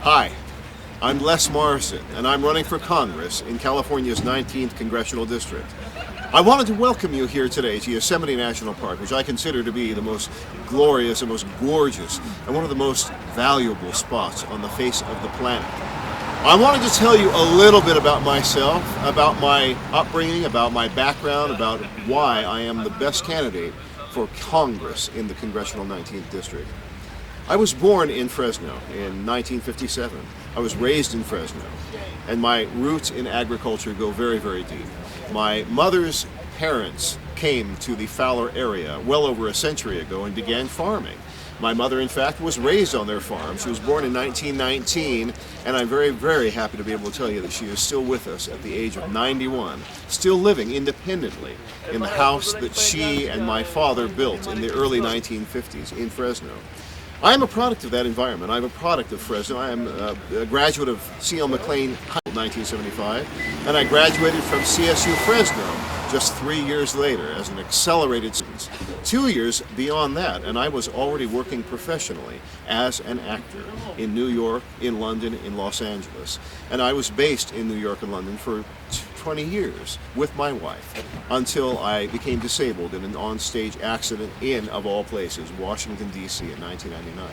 Hi, I'm Les Marsden, and I'm running for Congress in California's 19th Congressional District. I wanted to welcome you here today to Yosemite National Park, which I consider to be the most glorious and most gorgeous and one of the most valuable spots on the face of the planet. I wanted to tell you a little bit about myself, about my upbringing, about my background, about why I am the best candidate for Congress in the Congressional 19th District. I was born in Fresno in 1957. I was raised in Fresno, and my roots in agriculture go very, very deep. My mother's parents came to the Fowler area well over a century ago and began farming. My mother, in fact, was raised on their farm. She was born in 1919, and I'm very, very happy to be able to tell you that she is still with us at the age of 91, still living independently in the house that she and my father built in the early 1950s in Fresno. I'm a product of that environment. I'm a product of Fresno. I am a graduate of C.L. McLean High School in 1975, and I graduated from CSU Fresno just 3 years later as an accelerated student. 2 years beyond that, and I was already working professionally as an actor in New York, in London, in Los Angeles. And I was based in New York and London for 20 years with my wife until I became disabled in an on-stage accident in, of all places, Washington, D.C. in 1999.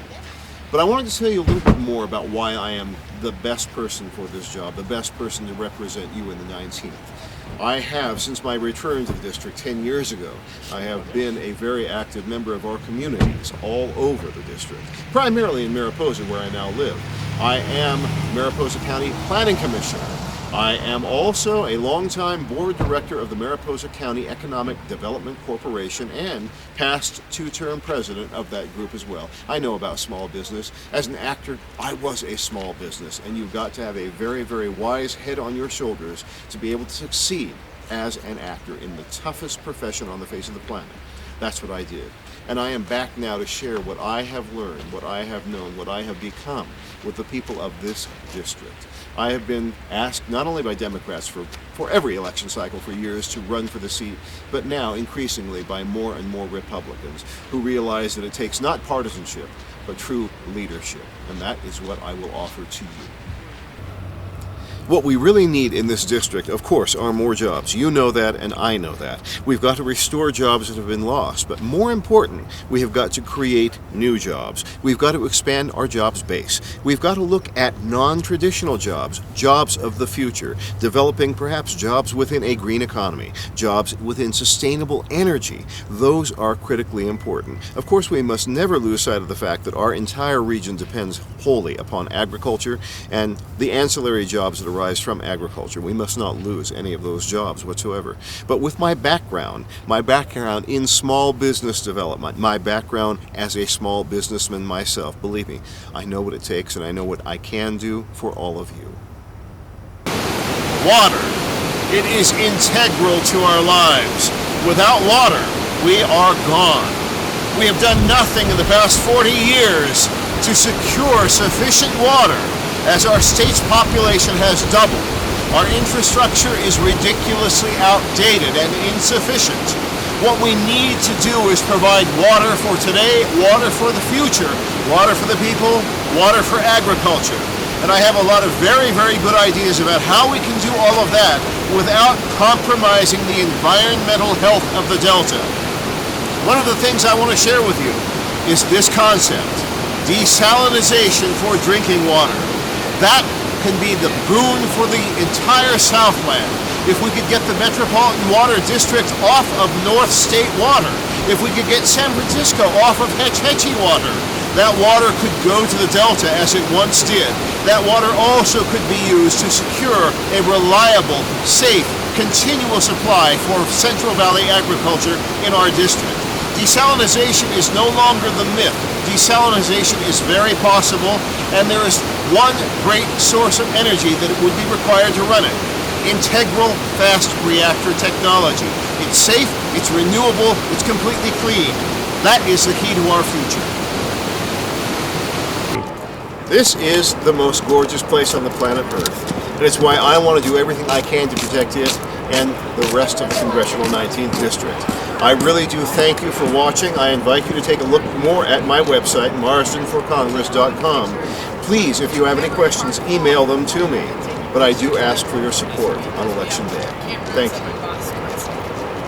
But I wanted to tell you a little bit more about why I am the best person for this job, the best person to represent you in the 19th. I have, since my return to the district 10 years ago, I have been a very active member of our communities all over the district, primarily in Mariposa, where I now live. I am Mariposa County Planning Commissioner. I am also a longtime board director of the Mariposa County Economic Development Corporation and past two-term president of that group as well. I know about small business. As an actor, I was a small business, and you've got to have a very, very wise head on your shoulders to be able to succeed as an actor in the toughest profession on the face of the planet. That's what I did. And I am back now to share what I have learned, what I have known, what I have become with the people of this district. I have been asked not only by Democrats for every election cycle for years to run for the seat, but now increasingly by more and more Republicans who realize that it takes not partisanship, but true leadership. And that is what I will offer to you. What we really need in this district, of course, are more jobs. You know that, and I know that. We've got to restore jobs that have been lost, but more important, we have got to create new jobs. We've got to expand our jobs base. We've got to look at non-traditional jobs, jobs of the future, developing perhaps jobs within a green economy, jobs within sustainable energy. Those are critically important. Of course, we must never lose sight of the fact that our entire region depends wholly upon agriculture and the ancillary jobs that arise from agriculture. We must not lose any of those jobs whatsoever. But with my background in small business development, my background as a small businessman myself, believe me, I know what it takes and I know what I can do for all of you. Water. It is integral to our lives. Without water, we are gone. We have done nothing in the past 40 years to secure sufficient water. As our state's population has doubled, our infrastructure is ridiculously outdated and insufficient. What we need to do is provide water for today, water for the future, water for the people, water for agriculture. And I have a lot of very, very good ideas about how we can do all of that without compromising the environmental health of the Delta. One of the things I want to share with you is this concept: desalination for drinking water. That can be the boon for the entire Southland. If we could get the Metropolitan Water District off of North State Water, if we could get San Francisco off of Hetch Hetchy Water, that water could go to the Delta as it once did. That water also could be used to secure a reliable, safe, continual supply for Central Valley agriculture in our district. Desalination is no longer the myth. Desalination is very possible, and there is one great source of energy that would be required to run it: integral fast reactor technology. It's safe, it's renewable, it's completely clean. That is the key to our future. This is the most gorgeous place on the planet Earth, and it's why I want to do everything I can to protect it and the rest of the Congressional 19th District. I really do thank you for watching. I invite you to take a look more at my website, marsdenforcongress.com. Please, if you have any questions, email them to me. But I do ask for your support on Election Day. Thank you.